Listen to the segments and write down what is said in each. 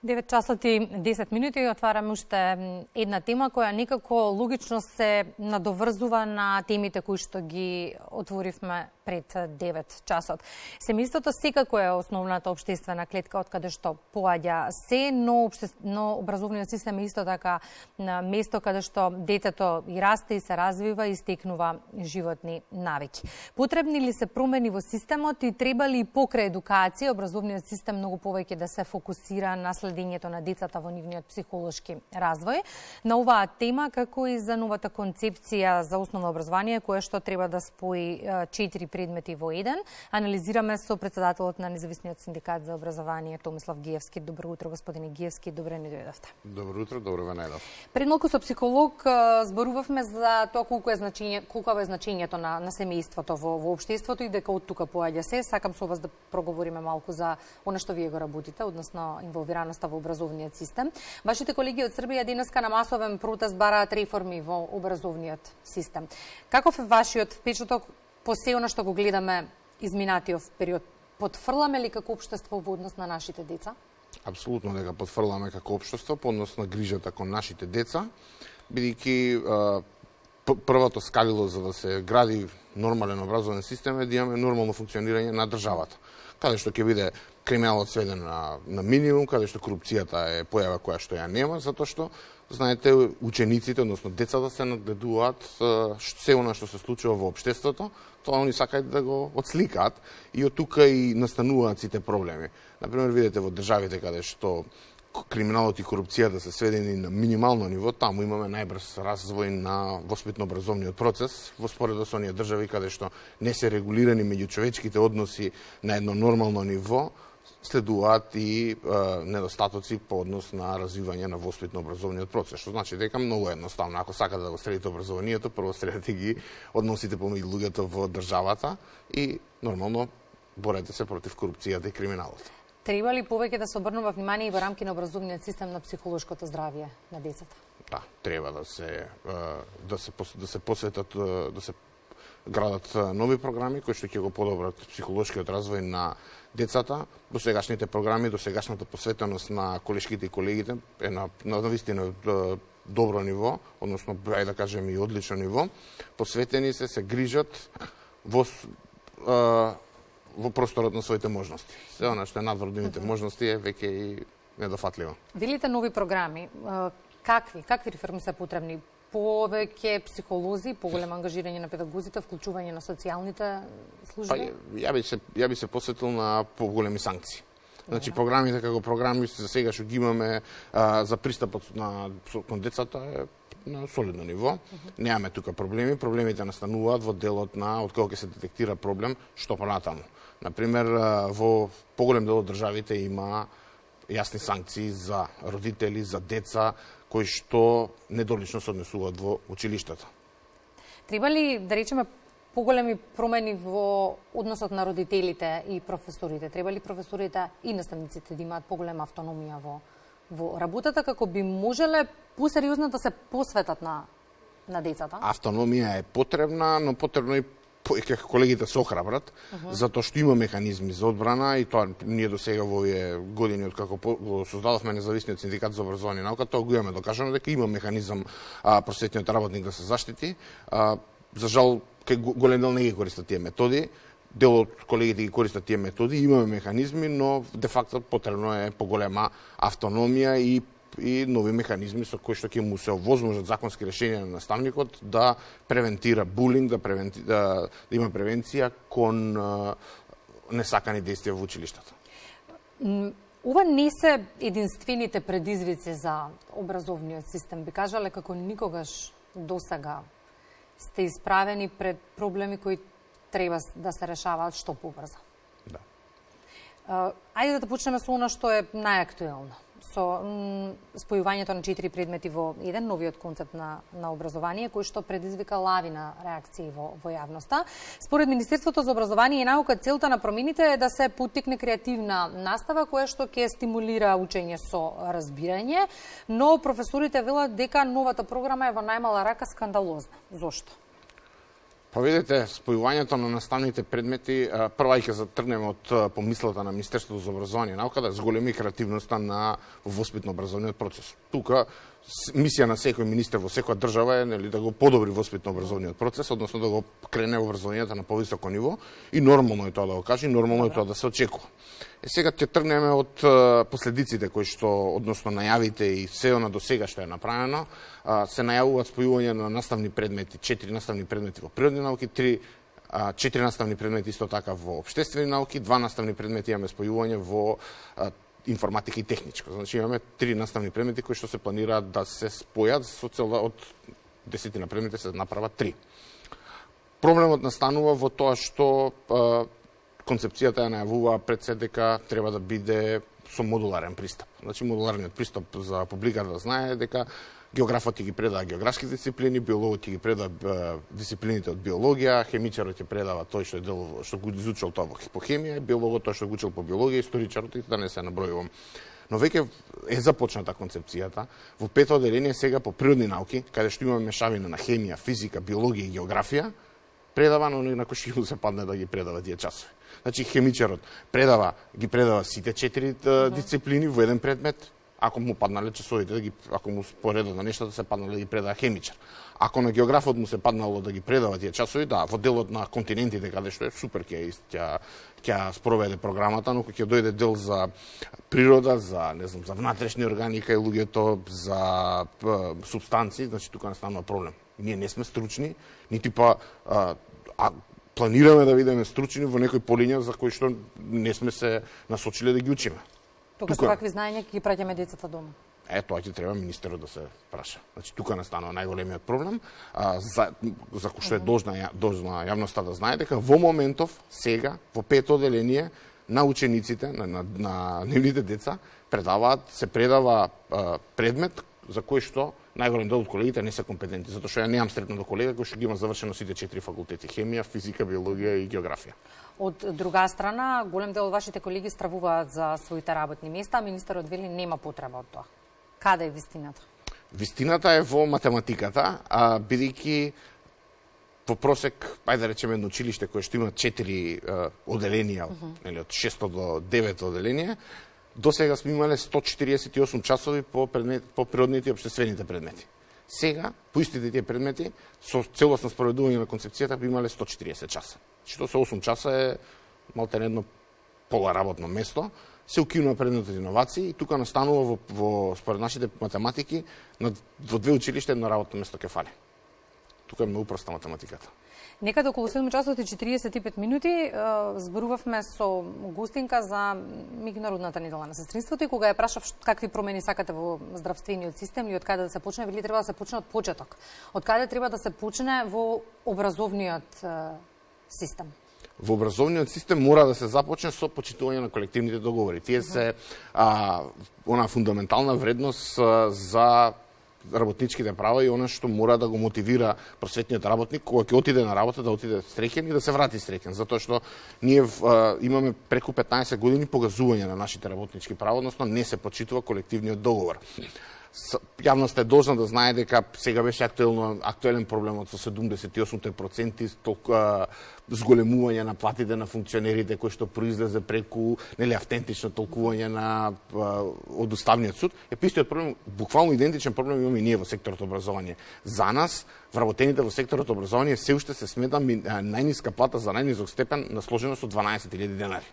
9 часоти 10 минути и отвараме уште една тема која некако логично се надоврзува на темите кои што ги отворивме пред 9 часот. Семејството секако е основната општествена клетка од каде што поаѓа се, но образовниот систем е исто така на место каде што детето и расте и се развива и стекнува животни навики. Потребни ли се промени во системот и треба ли покрај едукација образовниот систем многу повеќе да се фокусира на следењето на децата во нивниот психолошки развој? На оваа тема, како и за новата концепција за основно образование, која што треба да спои 4 предмети во еден, анализираме со председателот на Независниот синдикат за образование Томислав Гиевски. Добро утро, господине Гиевски, добро ни дојдовте. Добро утро, добро ве најдов. Пред малку со психолог зборувавме за тоа колку е значењето на семејството во општеството и дека од тука поаѓа се. Сакам со вас да проговориме малку за она што вие го работите, односно инволвираноста во образовниот систем. Вашите колеги од Србија денеска на масовен протест бараат реформи во образовниот систем. Каков е вашиот впечаток по се она што го гледаме изминатиот период? Потфрламе ли како општество во однос на нашите деца? Апсолутно дека потфрламе како општество по однос на грижата кон нашите деца, бидејќи првото скалило за да се гради нормален образовен систем е да имаме нормално функционирање на државата, каде што ќе биде криминалот сведен на минимум, каде што корупцијата е појава која што ја нема, затоа што знаете, учениците, односно децата се нагледуваат се она што се случува во општеството, тоа они сакаат да го отсликаат и од тука и настануваат сите проблеми. Например, видите во државите каде што криминалот и корупцијата се сведени на минимално ниво, таму имаме најбрз развој на воспитно-образовниот процес, во споредба со оние држави каде што не се регулирани меѓучовечките односи на едно нормално ниво, следуваат и недостатоци по однос на развивање на воспитно-образовниот процес, што значи дека многу едноставно, ако сакате да го средите образованието, прво средите ги односите помеѓу луѓето во државата и нормално борете се против корупцијата и криминалот. Треба ли повеќе да се обрнува внимание и во рамки на образовниот систем на психолошкото здравје на децата? Да, треба да се посветат, да се градат нови програми кои што ќе го подобрат психолошкиот развој на децата. Досегашните програми, досегашната посветеност на колешките и колегите е на навистина добро ниво, односно ајде да кажем и одлично ниво. Посветени се грижат во просторот на своите можности. Се она што е надвор нивните можности е веќе и недофатливо. Велите нови програми. Какви реформи се потребни? Повеќе психолози, поголемо ангажирање на педагозите, вклучување на социјалните служби? Ја би се посветил на поголеми санкции. Значи, програмите како програми за сега што ги имаме за пристапот кон децата е на солидно ниво. Немаме тука проблеми. Проблемите настануваат во делот на од кога ќе се детектира проблем, што понатаму. Например, во поголем дел од државите има јасни санкции за родители, за деца, кои што недолично се однесуваат во училиштата. Треба ли, да речеме, поголеми промени во односот на родителите и професорите? Треба ли професорите и наставниците да имаат поголема автономија во работата, како би можеле посериозно да се посветат на децата? Автономија е потребна, но потребно и како колегите се охрабрат, затоа што има механизми за одбрана и тоа ние до сега во овие години од како го создадовме Независниот синдикат за образование и наука, тоа го имаме докажано дека има механизам просветниот работник да се заштити. За жал, голем дел не ги користат тие методи. Дел од колегите ги користат тие методи, имаме механизми, но де факто потребно е поголема автономија и нови механизми со кои што ќе му се овозможат законски решенија на наставникот да превентира булинг, да има превенција кон несакани действија во училиштата. Ова не се единствените предизвици за образовниот систем. Би кажале како никогаш досега сте исправени пред проблеми кои треба да се решаваат што побрзо. Да. Ајде да почнеме со она што е најактуелно. Со спојувањето на 4 предмети во еден, новиот концепт на образование, кој што предизвика лавина реакции во јавноста. Според Министерството за образование и наука, целта на промените е да се поттикне креативна настава, која што ќе стимулира учење со разбирање, но професорите велат дека новата програма е во најмала рака скандалозна. Зошто? Па видите, спојувањето на наставните предмети, прва ќе затргнеме од помислата на Министерството за образование и наука да зголеми креативноста на воспитно-образовниот процес. Тука мисија на секој министер во секоја држава е да го подобри воспитно-образовниот процес, односно да го крене образованието на повисоко ниво и нормално е тоа да го каже, и нормално е тоа да се очекува. Сега ќе тргнеме од последиците кои што, односно најавите и се на досега што е направено, се најавуваат спојување на наставни предмети, 4 наставни предмети во природни науки, 4 наставни предмети исто така во општествени науки, 2 наставни предмети имаме спојување во информатика и техничко. Значи имаме 3 наставни предмети кои што се планираат да се спојат со цел од 10 предмети се направат 3. Проблемот настанува во тоа што концепцијата ја најавува пред се дека треба да биде со модуларен пристап. Значи модуларниот пристап за публиката да знае дека географот ќе ги предава географски дисциплини, биологот ќе ги предава дисциплините од биологија, хемичарот ќе предава тој што го изучил тоа по хемија, биологот тој што го учил по биологија, историчарот и да не се набројувам. Но веќе е започната концепцијата во пето одделение сега по природни науки, каде што имаме мешавина на хемија, физика, биологија и географија, предава на кој што се падне да ги предава тие часови. Значи хемичарот ги предава сите 4 дисциплини во еден предмет, ако му паднале часовите, ако му споредот на нештата се паднале да ги предава хемичар. Ако на географот му се паднало да ги предава тие часови, да, во делот на континентите каде што е супер ќе спроведе програмата, но кога ќе дојде дел за природа, за за внатрешни органи кај луѓето, за супстанции, значи тука настанува проблем. Ние не сме стручни, нити планираме да бидеме стручни во некои полиња за кои што не сме се насочиле да ги учиме. Тука со какви знаења ќе ги праќаме децата дома? Тоа ќе треба министерот да се праша. Значи тука настанува најголемиот проблем, за кој што е должна јавноста да знае дека во моментов сега во пето одделение на учениците, на нивните деца се предава предмет за кој што најголем дел од колегите не се компетентни, затоа што ја немам сретна до колега кој што ги има завршено сите 4 факултети: хемија, физика, биологија и географија. Од друга страна, голем дел од вашите колеги стравуваат за своите работни места, а министерот вели нема потреба од тоа. Каде е вистината? Вистината е во математиката, бидејќи по просек, ајде да речеме едно училиште кое што има 4 одделенија, од 6 до 9 одделенија, до сега сме имале 148 часови по природните и општествените предмети. Сега, по истите тие предмети, со целосно спроведување на концепцијата, би имале 140 часа. Што со 8 часа е малтene едно пола работно место, се укинува предметот иновации и тука настанува според нашите математики во 2 училишта едно работно место ке фали. Тука е многу проста математиката. Некаде околу 7 часот и 45 минути зборувавме со гостинка за меѓународната недела на сестринството и кога ја прашав какви промени сакате во здравствениот систем и од каде да се почне, вели треба да се почне од почеток. Од каде треба да се почне во образовниот систем? Во образовниот систем мора да се започне со почитување на колективните договори. Тие се она фундаментална вредност за работничките права и она што мора да го мотивира просветниот работник кога ќе отиде на работа да отиде среќен и да се врати среќен, затоа што ние имаме преку 15 години погазување на нашите работнички права, односно не се почитува колективниот договор. Јавноста е должна да знае дека сега беше актуелен проблемот со 78% зголемување на платите на функционерите кои што произлезе преку автентично толкување од Уставниот суд. Истиот проблем, буквално идентичен проблем имаме и ние во секторот образование. За нас, вработените во секторот образование се уште се смета најниска плата за најнизок степен на сложеност од 12.000 денари,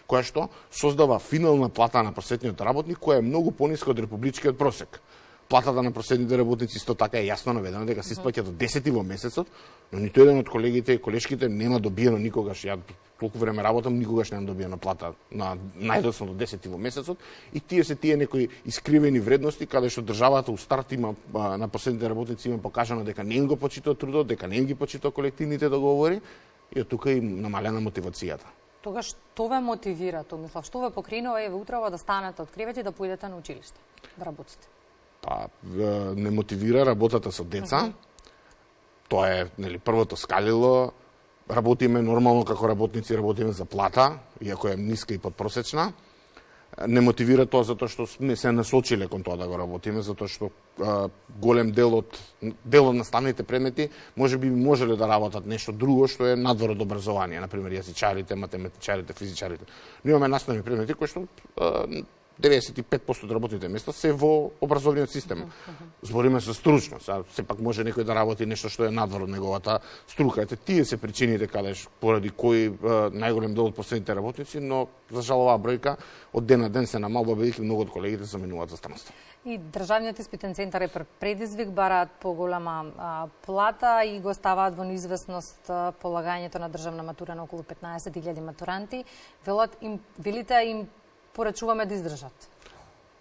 која што создава финална плата на просветниот работник која е многу пониска од републичкиот просек. Платата на просветните работници исто така е јасно наведено дека се исплаќа до 10 во месецот, но ниту еден од колегите и колешките нема добиено никогаш, ја толку време работам, никогаш немам добиено плата на најдоцна до 10 во месецот и тие некои искривени вредности каде што државата у старт има на просветните работници има покажано дека не им го почитува трудот, дека не им ги почитува колективните договори и од тука им намалена мотивацијата. Тогаш што ве мотивира, Томислав? Што ве покренува и ве утрава да станете од кревет и да поидете на училиште, да работите? Не мотивира работата со деца. Тоа е првото скалило. Работиме нормално како работници, работиме за плата, иако е ниска и подпросечна. не мотивира тоа затоа што не се насочиле кон тоа да го работиме, затоа што голем дел од наставните предмети можеби можеле да работат нешто друго што е надвор од образование, на пример јазичарите, математичарите, физичарите. Но имаме наставни предмети кои што 95% од работните места се во образовниот систем. Збориме за стручност, а сепак може некој да работи нешто што е надвор од неговата струка. Ете, тие се причините кадеш поради кои најголем дел од последните работници, но за жал оваа бројка од ден на ден се намалува бидејќи многу од колегите заминуваат за странство. И Државниот испитен центар е предизвик, бараат поголема плата и го ставаат во неизвестност полагањето на државна матура на околу 15.000 матуранти. Велите им порачуваме да издржат?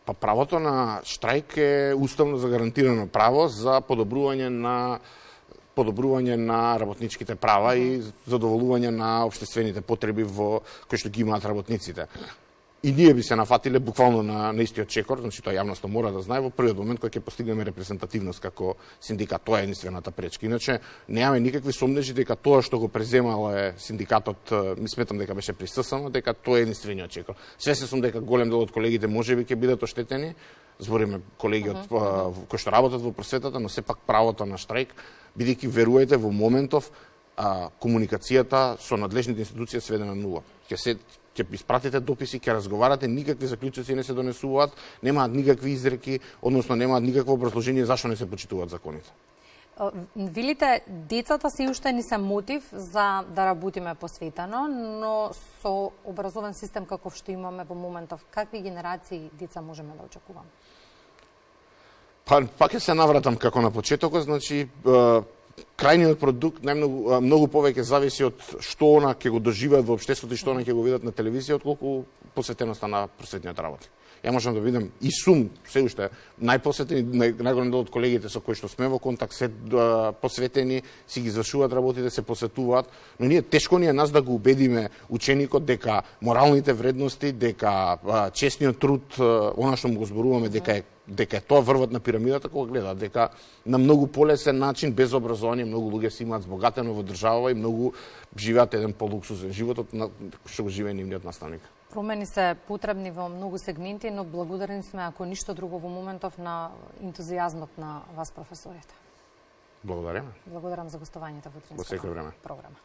Па правото на штрајк е уставно загарантирано право за подобрување на работничките права и задоволување на општествените потреби кои што ги имаат работниците. И ние би се нафатиле буквално на истиот чекор, значи тоа јавноста мора да знае во првиот момент кога ќе постигнеме репрезентативност како синдикат. Тоа е единствената пречка. Иначе немаме никакви сомнежи дека тоа што го преземале синдикатот, ми сметам дека беше при ССМ, дека тоа е единствениот чекор. Свесен сум дека голем дел од колегите можеби ќе бидат оштетени, збориме колеги кои што работат во просветата, но сепак правото на штрајк, бидејќи веруете во моментов комуникацијата со надлежните институции сведена на нула. Ќе испратите дописи, ќе разговарате, никакви заклучоци не се донесуваат, немаат никакви изреки, односно немаат никакво образложение зашто не се почитуваат законите. Велите, децата се уште не се мотив за да работиме посветено, но со образовен систем каков што имаме во моментов, какви генерации деца можеме да очекуваме? Па ќе се навратам како на почетокот, значи крајниот продукт многу повеќе зависи од што она ќе го доживеат во општеството и што она ќе го видат на телевизија, отколку посветеноста на просветниот работник. Ја можам да видам и сум се уште најпосветени, најголем дел од колегите со кои што сме во контакт се посветени, си ги извршуваат работите, се посветуваат, но тешко ни е нас да го убедиме ученикот дека моралните вредности, дека честниот труд, она што му го зборуваме дека е тоа врвот на пирамидата, кога гледаат дека на многу полесен начин, без образование, многу луѓе се имаат збогатено во држава и многу живеат еден полуксузен живот што го живее нивниот наставник. Промени се потребни во многу сегменти, но благодарни сме, ако ништо друго во моментов, на ентузијазмот на вас, професорите. Благодарам. Благодарам за гостувањето во утринската програма.